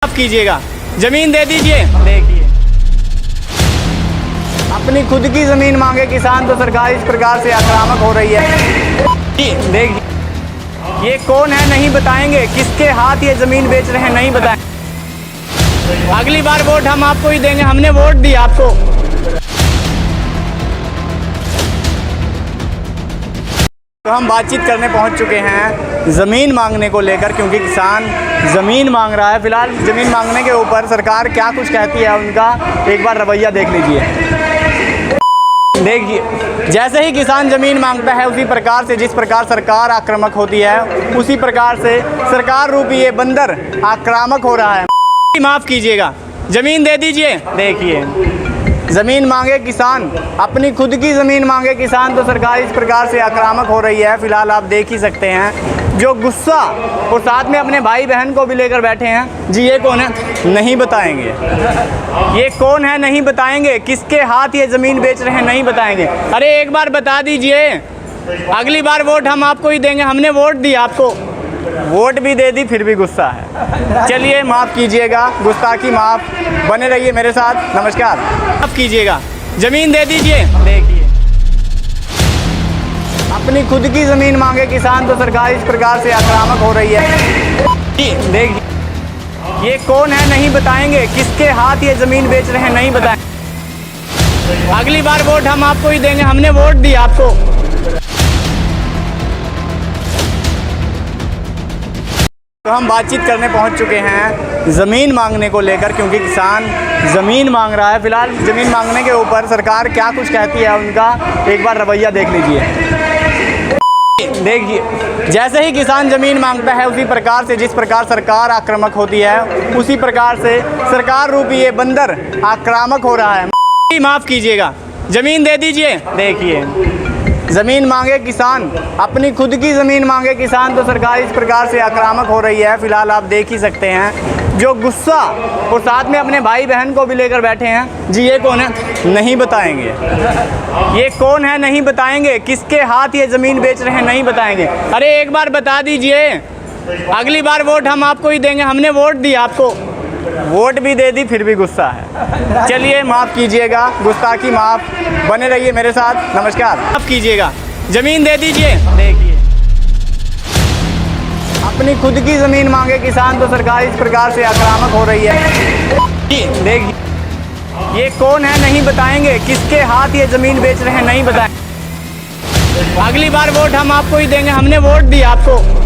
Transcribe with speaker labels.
Speaker 1: माफ कीजिएगा, जमीन दे दीजिए। देखिए, अपनी खुद की जमीन मांगे किसान तो सरकार इस प्रकार से आक्रामक हो रही है। देखिए, ये कौन है नहीं बताएंगे, किसके हाथ ये जमीन बेच रहे हैं नहीं बताएंगे। अगली बार वोट हम आपको ही देंगे, हमने वोट दिया आपको। तो हम बातचीत करने पहुंच चुके हैं ज़मीन मांगने को लेकर, क्योंकि किसान ज़मीन मांग रहा है। फिलहाल ज़मीन मांगने के ऊपर सरकार क्या कुछ कहती है उनका एक बार रवैया देख लीजिए। देखिए, जैसे ही किसान ज़मीन मांगता है उसी प्रकार से, जिस प्रकार सरकार आक्रामक होती है उसी प्रकार से सरकार रूपी ये बंदर आक्रामक हो रहा है। माफ़ कीजिएगा, ज़मीन दे दीजिए। देखिए, ज़मीन मांगे किसान, अपनी खुद की ज़मीन मांगे किसान तो सरकार इस प्रकार से आक्रामक हो रही है। फिलहाल आप देख ही सकते हैं जो गुस्सा, और साथ में अपने भाई बहन को भी लेकर बैठे हैं। जी ये कौन है नहीं बताएंगे, ये कौन है नहीं बताएंगे, किसके हाथ ये ज़मीन बेच रहे हैं नहीं बताएंगे। अरे एक बार बता दीजिए, अगली बार वोट हम आपको ही देंगे, हमने वोट दिया आपको। वोट भी दे दी फिर भी गुस्सा है। चलिए माफ़ कीजिएगा, गुस्ताखी माफ़, बने रहिए मेरे साथ। नमस्कार। माफ़ कीजिएगा, ज़मीन दे दीजिए। देखिए, अपनी खुद की ज़मीन मांगे किसान तो सरकार इस प्रकार से आक्रामक हो रही है। देखिए, ये कौन है नहीं बताएंगे, किसके हाथ ये ज़मीन बेच रहे हैं नहीं बताएंगे। अगली बार वोट हम आपको ही देंगे, हमने वोट दिया आपको। तो हम बातचीत करने पहुंच चुके हैं ज़मीन मांगने को लेकर, क्योंकि किसान ज़मीन मांग रहा है। फिलहाल ज़मीन मांगने के ऊपर सरकार क्या कुछ कहती है उनका एक बार रवैया देख लीजिए। देखिए, जैसे ही किसान ज़मीन मांगता है उसी प्रकार से, जिस प्रकार सरकार आक्रामक होती है उसी प्रकार से सरकार रूपी ये बंदर आक्रामक हो रहा है। माफ़ कीजिएगा, ज़मीन दे दीजिए। देखिए, ज़मीन मांगे किसान, अपनी खुद की ज़मीन मांगे किसान तो सरकार इस प्रकार से आक्रामक हो रही है। फिलहाल आप देख ही सकते हैं जो गुस्सा, और साथ में अपने भाई बहन को भी लेकर बैठे हैं। जी ये कौन है नहीं बताएंगे, ये कौन है नहीं बताएंगे, किसके हाथ ये ज़मीन बेच रहे हैं नहीं बताएंगे। अरे एक बार बता दीजिए, अगली बार वोट हम आपको ही देंगे, हमने वोट दिया आपको। वोट भी दे दी फिर भी गुस्सा है। चलिए माफ़ कीजिएगा, गुस्ताखी माफ़, बने रहिए मेरे साथ। नमस्कार। माफ़ कीजिएगा, ज़मीन दे दीजिए। देखिए, अपनी खुद की ज़मीन मांगे किसान तो सरकार इस प्रकार से आक्रामक हो रही है। देखिए, ये कौन है नहीं बताएंगे, किसके हाथ ये ज़मीन बेच रहे हैं नहीं बताएंगे। अगली बार वोट हम आपको ही देंगे, हमने वोट दिया आपको।